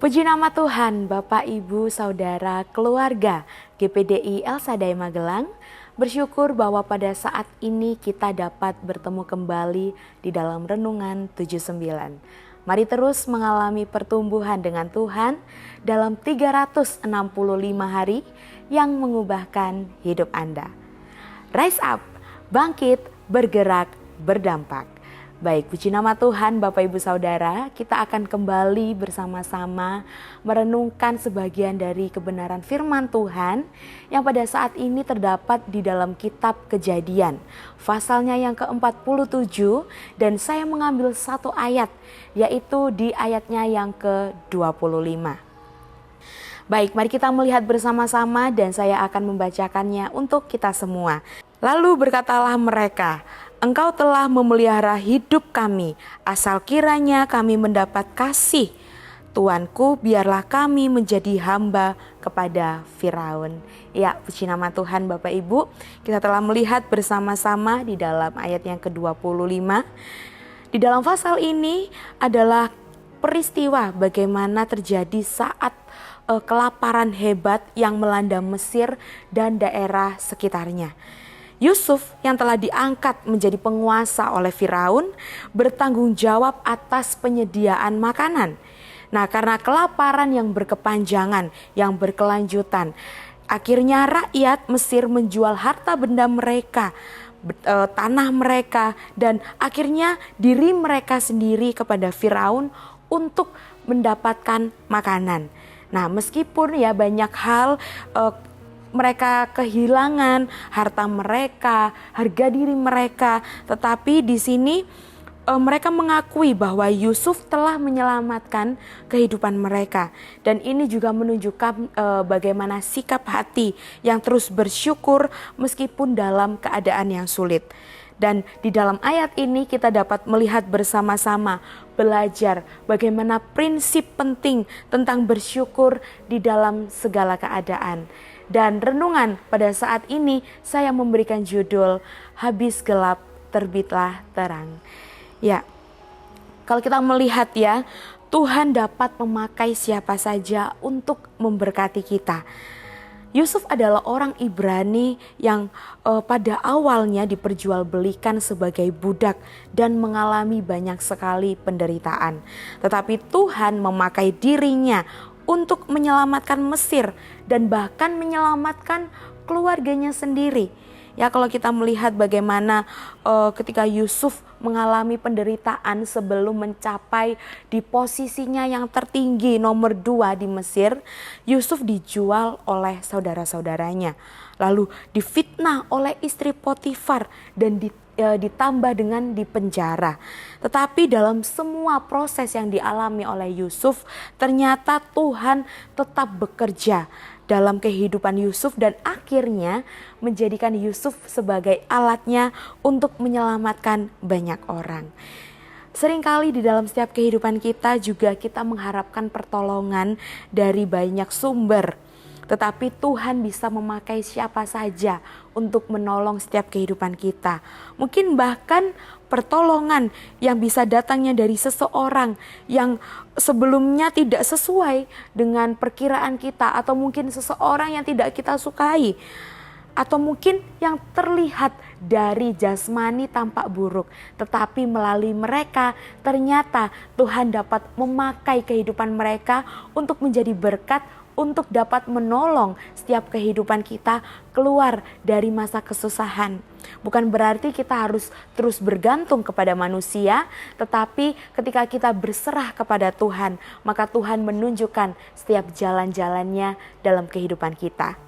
Puji nama Tuhan, Bapak, Ibu, Saudara, keluarga GPDI El Shaddai Magelang. Bersyukur bahwa pada saat ini kita dapat bertemu kembali di dalam Renungan 79. Mari terus mengalami pertumbuhan dengan Tuhan dalam 365 hari yang mengubahkan hidup Anda. Rise up, bangkit, bergerak, berdampak. Baik, puji nama Tuhan Bapak Ibu Saudara, kita akan kembali bersama-sama merenungkan sebagian dari kebenaran firman Tuhan yang pada saat ini terdapat di dalam kitab Kejadian, pasalnya yang ke-47, dan saya mengambil satu ayat, yaitu di ayatnya yang ke-25. Baik, mari kita melihat bersama-sama dan saya akan membacakannya untuk kita semua. Lalu berkatalah mereka, "Engkau telah memelihara hidup kami, asal kiranya kami mendapat kasih. Tuanku, biarlah kami menjadi hamba kepada Firaun." Ya, puji nama Tuhan Bapak Ibu. Kita telah melihat bersama-sama di dalam ayat yang ke-25. Di dalam pasal ini adalah peristiwa bagaimana terjadi saat kelaparan hebat yang melanda Mesir dan daerah sekitarnya. Yusuf yang telah diangkat menjadi penguasa oleh Firaun bertanggung jawab atas penyediaan makanan. Nah, karena kelaparan yang berkepanjangan, yang berkelanjutan, akhirnya rakyat Mesir menjual harta benda mereka, tanah mereka, dan akhirnya diri mereka sendiri kepada Firaun untuk mendapatkan makanan. Nah, meskipun ya banyak hal mereka kehilangan harta mereka, harga diri mereka, tetapi di sini mereka mengakui bahwa Yusuf telah menyelamatkan kehidupan mereka, dan ini juga menunjukkan bagaimana sikap hati yang terus bersyukur meskipun dalam keadaan yang sulit. Dan di dalam ayat ini kita dapat melihat bersama-sama, belajar bagaimana prinsip penting tentang bersyukur di dalam segala keadaan. Dan renungan pada saat ini saya memberikan judul "Habis gelap terbitlah terang". Ya, kalau kita melihat ya, Tuhan dapat memakai siapa saja untuk memberkati kita. Yusuf adalah orang Ibrani yang pada awalnya diperjualbelikan sebagai budak dan mengalami banyak sekali penderitaan. Tetapi Tuhan memakai dirinya untuk menyelamatkan Mesir dan bahkan menyelamatkan keluarganya sendiri. Ya, kalau kita melihat bagaimana ketika Yusuf mengalami penderitaan sebelum mencapai di posisinya yang tertinggi nomor 2 di Mesir, Yusuf dijual oleh saudara-saudaranya. Lalu difitnah oleh istri Potifar dan ditambah dengan dipenjara. Tetapi dalam semua proses yang dialami oleh Yusuf, ternyata Tuhan tetap bekerja dalam kehidupan Yusuf dan akhirnya menjadikan Yusuf sebagai alatnya untuk menyelamatkan banyak orang. Seringkali di dalam setiap kehidupan kita juga kita mengharapkan pertolongan dari banyak sumber. Tetapi Tuhan bisa memakai siapa saja untuk menolong setiap kehidupan kita. Mungkin bahkan pertolongan yang bisa datangnya dari seseorang yang sebelumnya tidak sesuai dengan perkiraan kita, atau mungkin seseorang yang tidak kita sukai, atau mungkin yang terlihat dari jasmani tampak buruk, tetapi melalui mereka ternyata Tuhan dapat memakai kehidupan mereka untuk menjadi berkat, untuk dapat menolong setiap kehidupan kita keluar dari masa kesusahan. Bukan berarti kita harus terus bergantung kepada manusia, tetapi ketika kita berserah kepada Tuhan, maka Tuhan menunjukkan setiap jalan-jalannya dalam kehidupan kita.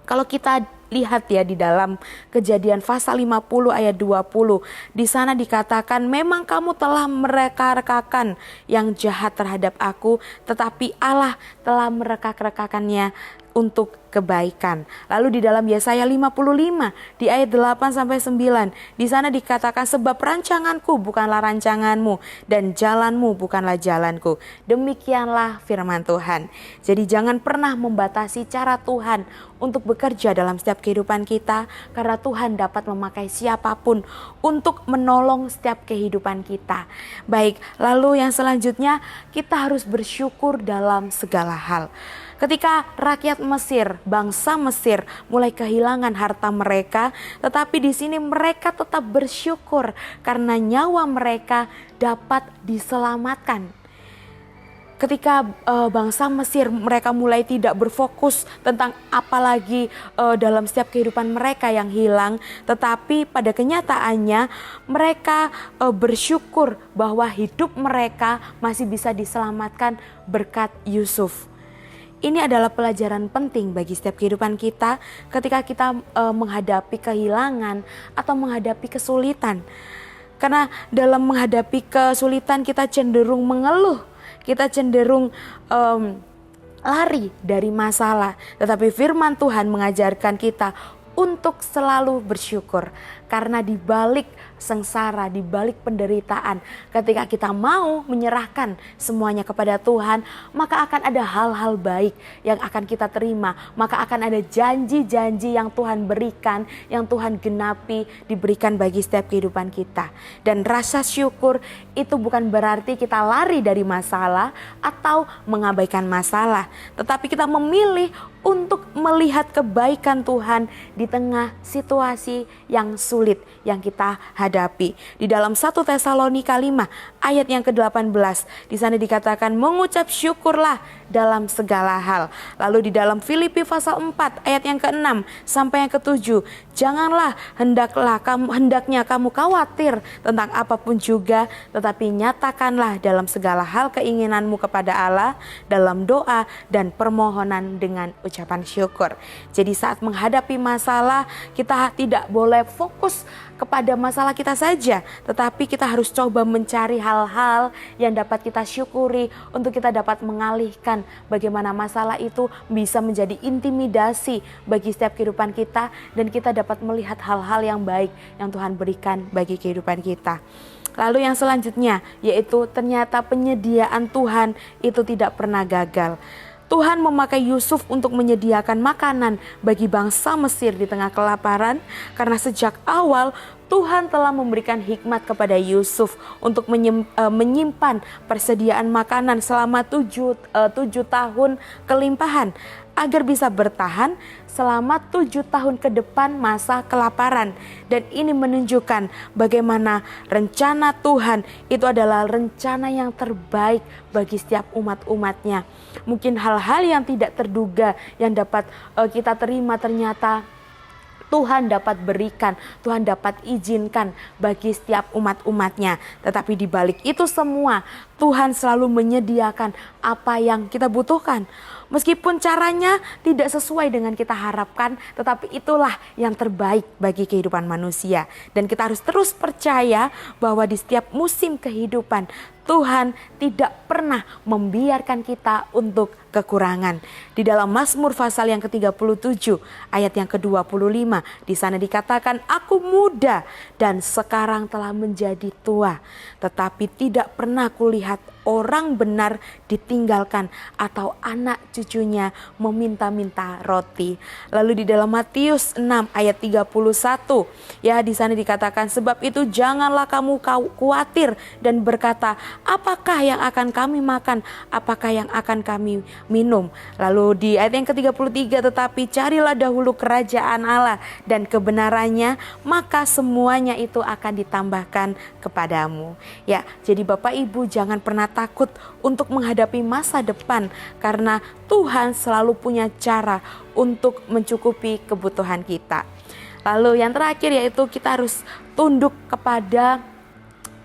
Kalau kita lihat ya di dalam Kejadian pasal 50 ayat 20, di sana dikatakan, "Memang kamu telah mereka-rekakan yang jahat terhadap aku, tetapi Allah telah mereka-rekakannya untuk kebaikan. Lalu di dalam Yesaya 55 di ayat 8 sampai 9, di sana dikatakan sebab rancanganku bukanlah rancanganmu dan jalanmu bukanlah jalanku. Demikianlah firman Tuhan. Jadi jangan pernah membatasi cara Tuhan untuk bekerja dalam setiap kehidupan kita, karena Tuhan dapat memakai siapapun untuk menolong setiap kehidupan kita. Baik, lalu yang selanjutnya kita harus bersyukur dalam segala hal. Ketika rakyat Mesir, bangsa Mesir mulai kehilangan harta mereka, tetapi di sini mereka tetap bersyukur karena nyawa mereka dapat diselamatkan. Ketika bangsa Mesir mereka mulai tidak berfokus tentang apalagi dalam setiap kehidupan mereka yang hilang, tetapi pada kenyataannya mereka bersyukur bahwa hidup mereka masih bisa diselamatkan berkat Yusuf. Ini adalah pelajaran penting bagi setiap kehidupan kita ketika kita menghadapi kehilangan atau menghadapi kesulitan. Karena dalam menghadapi kesulitan kita cenderung mengeluh, kita cenderung lari dari masalah. Tetapi firman Tuhan mengajarkan kita untuk selalu bersyukur. Karena di balik sengsara, di balik penderitaan, ketika kita mau menyerahkan semuanya kepada Tuhan, maka akan ada hal-hal baik yang akan kita terima. Maka akan ada janji-janji yang Tuhan berikan, yang Tuhan genapi, diberikan bagi setiap kehidupan kita. Dan rasa syukur itu bukan berarti kita lari dari masalah atau mengabaikan masalah, tetapi kita memilih untuk melihat kebaikan Tuhan di tengah situasi yang sulit yang kita hadapi. Di dalam 1 Tesalonika 5 ayat yang ke-18, di sana dikatakan mengucap syukurlah dalam segala hal. Lalu di dalam Filipi pasal 4 ayat yang ke-6 sampai yang ke-7, janganlah hendaknya kamu khawatir tentang apapun juga, tetapi nyatakanlah dalam segala hal keinginanmu kepada Allah dalam doa dan permohonan dengan ucapan syukur. Jadi saat menghadapi masalah, kita tidak boleh fokus kepada masalah kita saja, tetapi kita harus coba mencari hal-hal yang dapat kita syukuri untuk kita dapat mengalihkan bagaimana masalah itu bisa menjadi intimidasi bagi setiap kehidupan kita, dan kita dapat melihat hal-hal yang baik yang Tuhan berikan bagi kehidupan kita. Lalu yang selanjutnya yaitu ternyata penyediaan Tuhan itu tidak pernah gagal. Tuhan memakai Yusuf untuk menyediakan makanan bagi bangsa Mesir di tengah kelaparan, karena sejak awal Tuhan telah memberikan hikmat kepada Yusuf untuk menyimpan persediaan makanan selama 7 tahun kelimpahan, agar bisa bertahan selama 7 tahun ke depan masa kelaparan. Dan ini menunjukkan bagaimana rencana Tuhan itu adalah rencana yang terbaik bagi setiap umat-umatnya. Mungkin hal-hal yang tidak terduga yang dapat kita terima ternyata Tuhan dapat berikan, Tuhan dapat izinkan bagi setiap umat-umatnya. Tetapi di balik itu semua, Tuhan selalu menyediakan apa yang kita butuhkan. Meskipun caranya tidak sesuai dengan kita harapkan, tetapi itulah yang terbaik bagi kehidupan manusia. Dan kita harus terus percaya bahwa di setiap musim kehidupan, Tuhan tidak pernah membiarkan kita untuk kekurangan. Di dalam Mazmur pasal yang ke-37 ayat yang ke-25, di sana dikatakan, aku muda dan sekarang telah menjadi tua, tetapi tidak pernah kulihat orang benar ditinggalkan atau anak cucunya meminta-minta roti. Lalu di dalam Matius 6 ayat 31, ya di sana dikatakan, sebab itu janganlah kamu khawatir dan berkata, apakah yang akan kami makan, apakah yang akan kami minum. Lalu di ayat yang ke-33, tetapi carilah dahulu kerajaan Allah dan kebenarannya, maka semuanya itu akan ditambahkan kepadamu. Ya, jadi Bapak Ibu jangan pernah takut untuk menghadapi masa depan, karena Tuhan selalu punya cara untuk mencukupi kebutuhan kita. Lalu yang terakhir yaitu kita harus tunduk kepada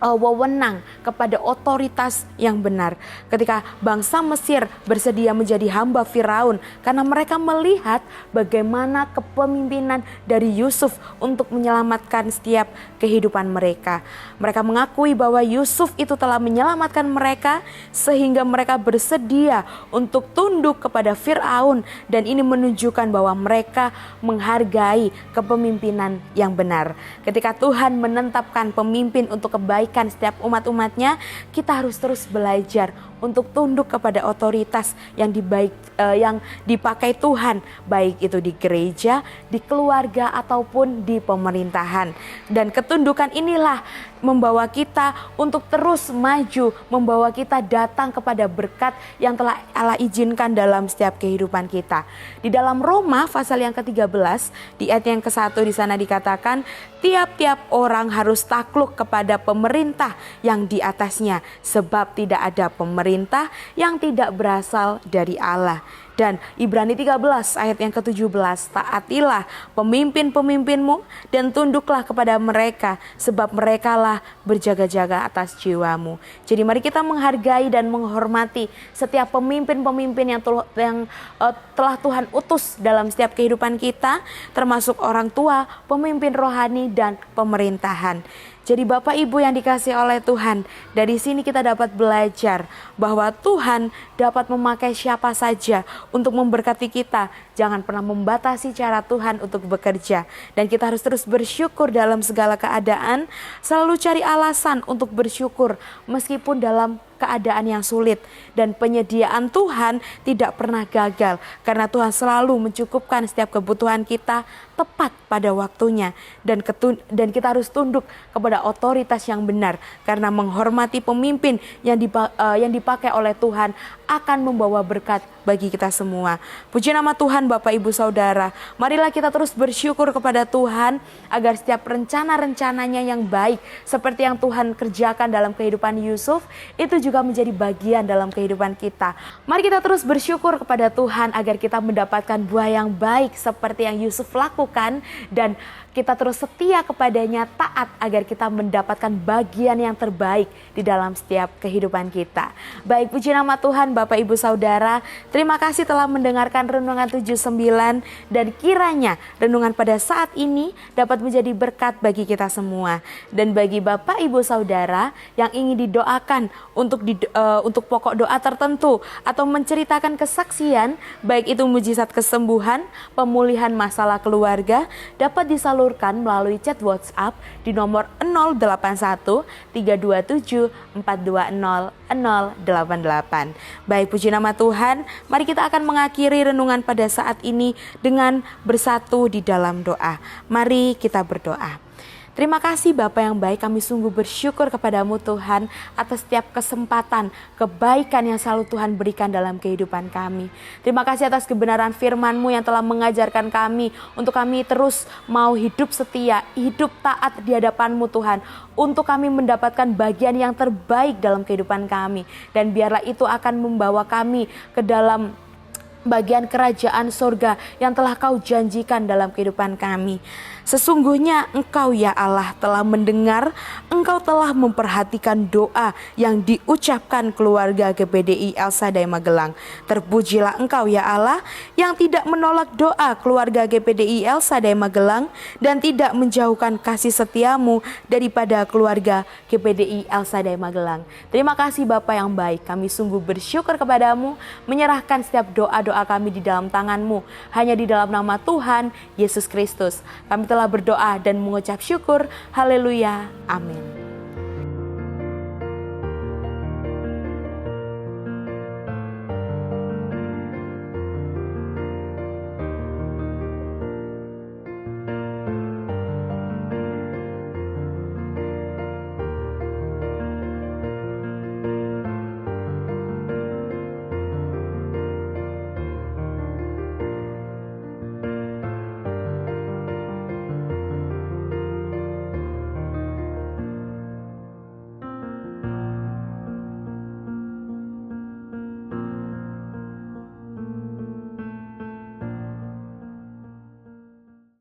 wewenang, kepada otoritas yang benar. Ketika bangsa Mesir bersedia menjadi hamba Firaun karena mereka melihat bagaimana kepemimpinan dari Yusuf untuk menyelamatkan setiap kehidupan mereka. Mereka mengakui bahwa Yusuf itu telah menyelamatkan mereka sehingga mereka bersedia untuk tunduk kepada Firaun, dan ini menunjukkan bahwa mereka menghargai kepemimpinan yang benar. Ketika Tuhan menetapkan pemimpin untuk kebaikan setiap umat-umatnya, kita harus terus belajar untuk tunduk kepada otoritas yang dipakai Tuhan, baik itu di gereja, di keluarga, ataupun di pemerintahan. Dan ketundukan inilah membawa kita untuk terus maju, membawa kita datang kepada berkat yang telah Allah izinkan dalam setiap kehidupan kita. Di dalam Roma pasal yang ke-13, di ayat yang ke-1 di sana dikatakan, tiap-tiap orang harus takluk kepada pemerintah yang di atasnya, sebab tidak ada pemerintah yang tidak berasal dari Allah. Dan Ibrani 13 ayat yang ke-17, taatilah pemimpin-pemimpinmu dan tunduklah kepada mereka, sebab merekalah berjaga-jaga atas jiwamu. Jadi mari kita menghargai dan menghormati setiap pemimpin-pemimpin yang telah Tuhan utus dalam setiap kehidupan kita, termasuk orang tua, pemimpin rohani, dan pemerintahan. Jadi Bapak Ibu yang dikasihi oleh Tuhan, dari sini kita dapat belajar bahwa Tuhan dapat memakai siapa saja untuk memberkati kita. Jangan pernah membatasi cara Tuhan untuk bekerja. Dan kita harus terus bersyukur dalam segala keadaan, selalu cari alasan untuk bersyukur meskipun dalam keadaan yang sulit. Dan penyediaan Tuhan tidak pernah gagal, karena Tuhan selalu mencukupkan setiap kebutuhan kita tepat pada waktunya. Dan kita harus tunduk kepada otoritas yang benar, karena menghormati pemimpin yang dipakai oleh Tuhan akan membawa berkat bagi kita semua. Puji nama Tuhan Bapak Ibu Saudara. Marilah kita terus bersyukur kepada Tuhan agar setiap rencana-rencananya yang baik seperti yang Tuhan kerjakan dalam kehidupan Yusuf itu juga menjadi bagian dalam kehidupan kita. Mari kita terus bersyukur kepada Tuhan agar kita mendapatkan buah yang baik seperti yang Yusuf lakukan, dan kita terus setia kepadanya, taat agar kita mendapatkan bagian yang terbaik di dalam setiap kehidupan kita. Baik, puji nama Tuhan Bapak Ibu Saudara. Terima kasih telah mendengarkan Renungan 79, dan kiranya renungan pada saat ini dapat menjadi berkat bagi kita semua. Dan bagi Bapak Ibu Saudara yang ingin didoakan untuk pokok doa tertentu atau menceritakan kesaksian, baik itu mujizat kesembuhan, pemulihan masalah keluarga, dapat disalurkan melalui chat WhatsApp di nomor 081 327 420 088. Baik, puji nama Tuhan. Mari kita akan mengakhiri renungan pada saat ini dengan bersatu di dalam doa. Mari kita berdoa. Terima kasih Bapa yang baik, kami sungguh bersyukur kepadamu Tuhan atas setiap kesempatan, kebaikan yang selalu Tuhan berikan dalam kehidupan kami. Terima kasih atas kebenaran firman-Mu yang telah mengajarkan kami untuk kami terus mau hidup setia, hidup taat di hadapan-Mu Tuhan, untuk kami mendapatkan bagian yang terbaik dalam kehidupan kami. Dan biarlah itu akan membawa kami ke dalam bagian kerajaan surga yang telah Kau janjikan dalam kehidupan kami. Sesungguhnya Engkau ya Allah telah mendengar, Engkau telah memperhatikan doa yang diucapkan keluarga GPDI El Shaddai Magelang. Terpujilah Engkau ya Allah yang tidak menolak doa keluarga GPDI El Shaddai Magelang dan tidak menjauhkan kasih setiamu daripada keluarga GPDI El Shaddai Magelang. Terima kasih Bapa yang baik, kami sungguh bersyukur kepadamu, menyerahkan setiap doa-doa kami di dalam tangan-Mu. Hanya di dalam nama Tuhan Yesus Kristus kami telah berdoa dan mengucap syukur. Haleluya. Amin.